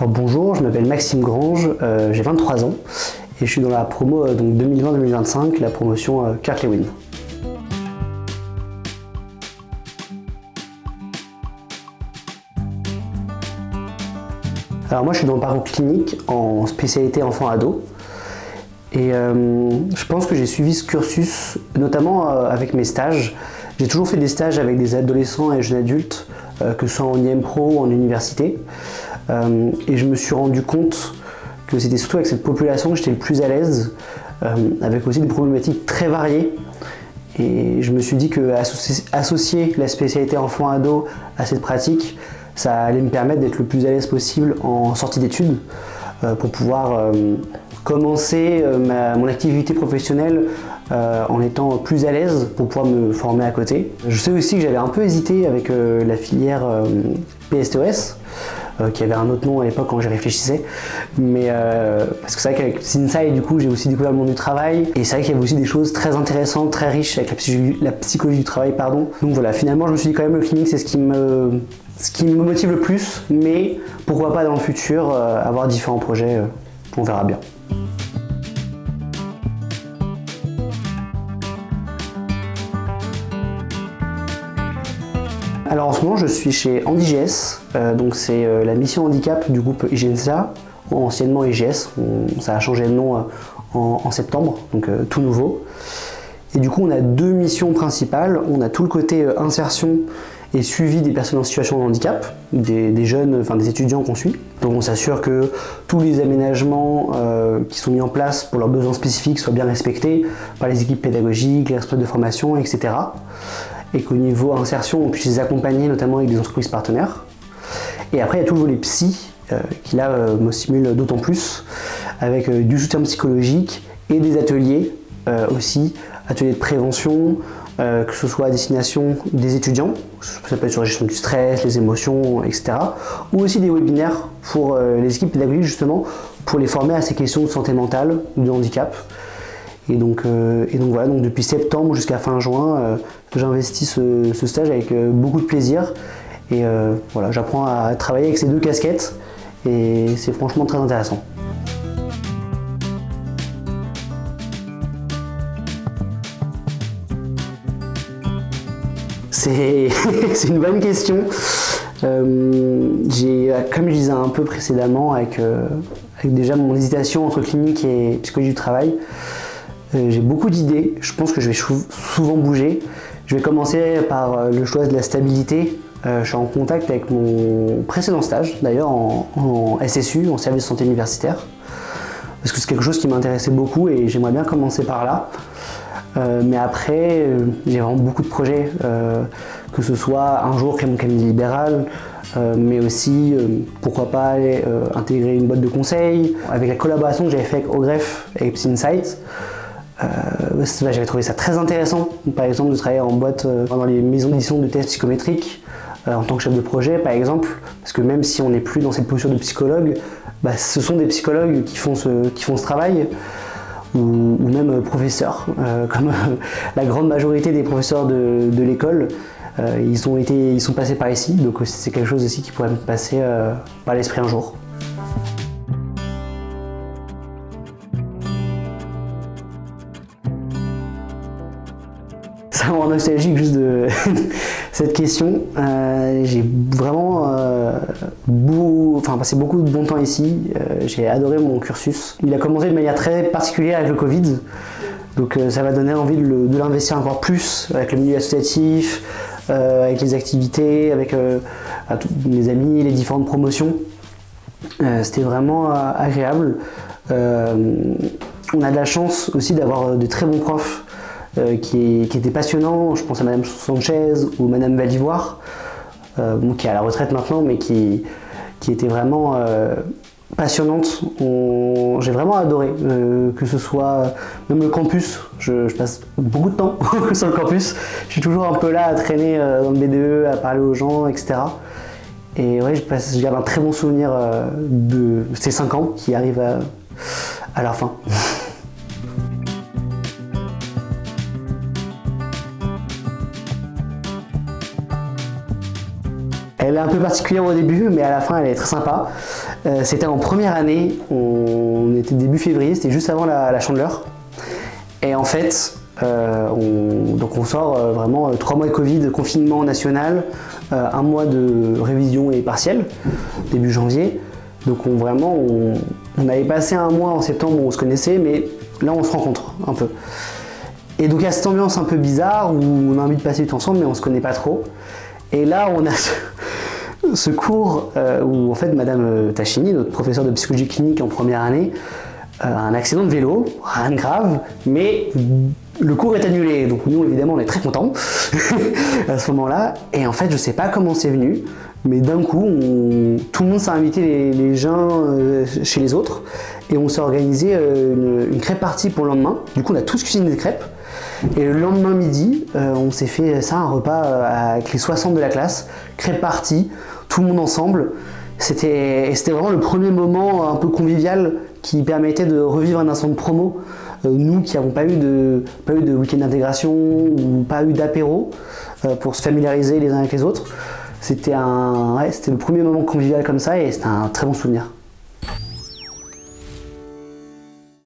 Alors bonjour, je m'appelle Maxime Grange, j'ai 23 ans et je suis dans la promo 2020-2025, la promotion Kirk Lewin. Alors moi je suis dans le parcours clinique en spécialité enfant-ado et je pense que j'ai suivi ce cursus notamment avec mes stages. J'ai toujours fait des stages avec des adolescents et jeunes adultes, que ce soit en IM-Pro ou en université. Et je me suis rendu compte que c'était surtout avec cette population que j'étais le plus à l'aise, avec aussi des problématiques très variées. Et je me suis dit que associer la spécialité enfant-ado à cette pratique, ça allait me permettre d'être le plus à l'aise possible en sortie d'études, pour pouvoir commencer mon activité professionnelle en étant plus à l'aise pour pouvoir me former à côté. Je sais aussi que j'avais un peu hésité avec la filière PSTOS, qui avait un autre nom à l'époque quand j'y réfléchissais, mais parce que c'est vrai qu'avec Psynside, du coup, j'ai aussi découvert le monde du travail, et c'est vrai qu'il y avait aussi des choses très intéressantes, très riches avec la psychologie du travail, pardon. Donc voilà, finalement, je me suis dit quand même le clinique, c'est ce qui me motive le plus, mais pourquoi pas dans le futur avoir différents projets, on verra bien. Alors en ce moment je suis chez HandiGS, donc c'est la mission handicap du groupe IGNSA, anciennement IGS, ça a changé de nom en septembre, donc tout nouveau. Et du coup on a deux missions principales, on a tout le côté insertion et suivi des personnes en situation de handicap, des jeunes, enfin des étudiants qu'on suit. Donc on s'assure que tous les aménagements qui sont mis en place pour leurs besoins spécifiques soient bien respectés par les équipes pédagogiques, les responsables de formation, etc. Et qu'au niveau insertion, on puisse les accompagner notamment avec des entreprises partenaires. Et après, il y a tout le volet psy, qui là me stimule d'autant plus, avec du soutien psychologique et des ateliers aussi, ateliers de prévention, que ce soit à destination des étudiants, ça peut être sur la gestion du stress, les émotions, etc. Ou aussi des webinaires pour les équipes pédagogiques justement, pour les former à ces questions de santé mentale ou de handicap. Et donc voilà, donc depuis septembre jusqu'à fin juin, j'investis ce stage avec beaucoup de plaisir. Et voilà, j'apprends à travailler avec ces deux casquettes et c'est franchement très intéressant. C'est une bonne question. Comme je disais un peu précédemment, avec déjà mon hésitation entre clinique et psychologie du travail, j'ai beaucoup d'idées, je pense que je vais souvent bouger. Je vais commencer par le choix de la stabilité. Je suis en contact avec mon précédent stage, d'ailleurs en SSU, en service de santé universitaire, parce que c'est quelque chose qui m'intéressait beaucoup et j'aimerais bien commencer par là. Mais après, j'ai vraiment beaucoup de projets, que ce soit un jour créer mon cabinet libéral, mais aussi pourquoi pas intégrer une boîte de conseil. Avec la collaboration que j'avais faite avec Ogref et Psynside, j'avais trouvé ça très intéressant, par exemple de travailler en boîte dans les maisons d'édition de tests psychométriques en tant que chef de projet par exemple, parce que même si on n'est plus dans cette posture de psychologue, ce sont des psychologues qui font ce travail, ou même professeurs, comme la grande majorité des professeurs de l'école, ils sont passés par ici, donc c'est quelque chose aussi qui pourrait me passer par l'esprit un jour. Ça me rend nostalgique juste de cette question. J'ai vraiment passé beaucoup de bon temps ici. J'ai adoré mon cursus. Il a commencé de manière très particulière avec le Covid. Donc ça m'a donné envie de l'investir encore plus avec le milieu associatif, avec les activités, avec tous mes amis, les différentes promotions. C'était vraiment agréable. On a de la chance aussi d'avoir de très bons profs qui étaient passionnants. Je pense à Madame Sanchez ou Madame Valivoire, qui est à la retraite maintenant, mais qui était vraiment passionnante. J'ai vraiment adoré, que ce soit même le campus. Je passe beaucoup de temps sur le campus. Je suis toujours un peu là à traîner dans le BDE, à parler aux gens, etc. Et ouais, je garde un très bon souvenir de ces 5 ans qui arrivent à leur fin. Elle est un peu particulière au début, mais à la fin elle est très sympa. C'était en première année, on était début février, c'était juste avant la Chandeleur. Et en fait, donc on sort vraiment 3 mois de Covid, confinement national, 1 mois de révision et partiel, début janvier. Donc on avait passé 1 mois en septembre où on se connaissait, mais là on se rencontre un peu. Et donc il y a cette ambiance un peu bizarre où on a envie de passer du temps ensemble, mais on se connaît pas trop. Et là on a ce cours où en fait Madame Tachini, notre professeure de psychologie clinique en première année, a un accident de vélo, rien de grave, mais le cours est annulé. Donc nous évidemment on est très contents à ce moment-là. Et en fait je sais pas comment c'est venu, mais d'un coup tout le monde s'est invité les uns chez les autres et on s'est organisé une crêpe party pour le lendemain. Du coup on a tous cuisiné des crêpes. Et le lendemain midi, on s'est fait ça, un repas avec les 60 de la classe, crêpe party, tout le monde ensemble. C'était vraiment le premier moment un peu convivial qui permettait de revivre un instant de promo. Nous qui n'avons pas eu de week-end d'intégration ou pas eu d'apéro pour se familiariser les uns avec les autres. C'était le premier moment convivial comme ça et c'était un très bon souvenir.